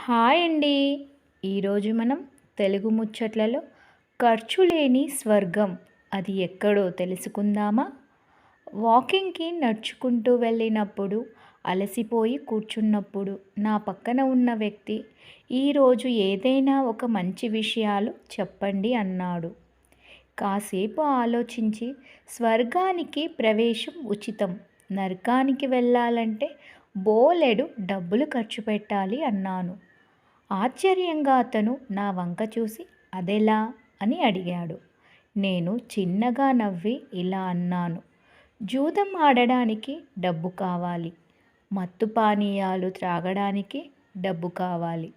Hi అండి. ఈరోజు మనం తెలుగు ముచ్చట్లలో ఖర్చు లేని స్వర్గం అది ఎక్కడో తెలుసుకుందామా? వాకింగ్‌కి నడుచుకుంటూ వెళ్ళినప్పుడు, అలసిపోయి కూర్చున్నప్పుడు నా పక్కన ఉన్న వ్యక్తి, "ఈరోజు ఏదైనా ఒక మంచి విషయాలు చెప్పండి" అన్నాడు. కాసేపు ఆలోచించి, "స్వర్గానికి ప్రవేశం ఉచితం. నరకానికి వెళ్ళాలంటే బోలెడు డబ్బులు ఖర్చు పెట్టాలి" అన్నాను. ఆశ్చర్యంగా అతను నా వంక చూసి అదెలా అని అడిగాడు. నేను చిన్నగా నవ్వి ఇలా అన్నాను, జూదం ఆడడానికి డబ్బు కావాలి, మత్తు పానీయాలు త్రాగడానికి డబ్బు కావాలి,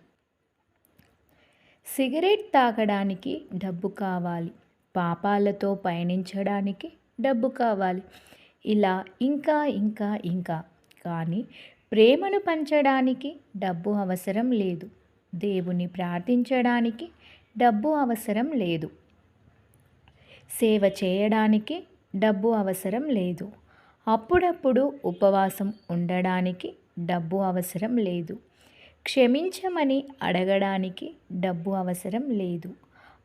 సిగరెట్ తాగడానికి డబ్బు కావాలి, పాపాలతో పయనించడానికి డబ్బు కావాలి, ఇలా ఇంకా ఇంకా ఇంకా. కానీ ప్రేమను పంచడానికి డబ్బు అవసరం లేదు. దేవుని ప్రార్థించడానికి డబ్బు అవసరం లేదు. సేవ చేయడానికి డబ్బు అవసరం లేదు. అప్పుడప్పుడు ఉపవాసం ఉండడానికి డబ్బు అవసరం లేదు. క్షమించమని అడగడానికి డబ్బు అవసరం లేదు.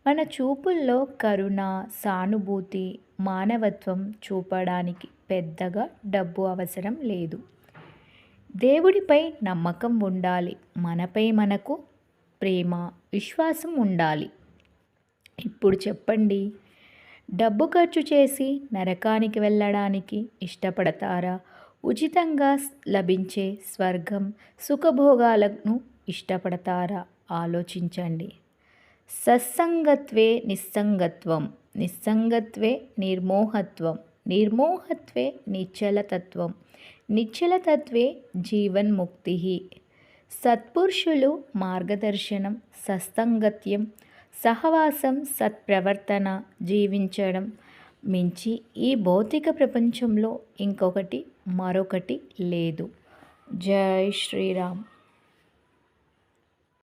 మన చూపుల్లో కరుణ, సానుభూతి, మానవత్వం చూపడానికి పెద్దగా డబ్బు అవసరం లేదు. దేవుడిపై నమ్మకం ఉండాలి. మనపై మనకు ప్రేమ, విశ్వాసం ఉండాలి. ఇప్పుడు చెప్పండి, డబ్బు ఖర్చు చేసి నరకానికి వెళ్ళడానికి ఇష్టపడతారా? ఉచితంగా లభించే స్వర్గం, సుఖభోగాలను ఇష్టపడతారా? ఆలోచించండి. సత్సంగత్వే నిస్సంగత్వం, నిస్సంగత్వే నిర్మోహత్వం, నిర్మోహత్వే నిశ్చలతత్వం, నిశ్చలతత్వే జీవన్ముక్తి. సత్పురుషులు మార్గదర్శనం, సత్సంగత్యం, సహవాసం, సత్ప్రవర్తన జీవించడం మించి ఈ భౌతిక ప్రపంచంలో ఇంకొకటి మరొకటి లేదు. జై శ్రీరామ్.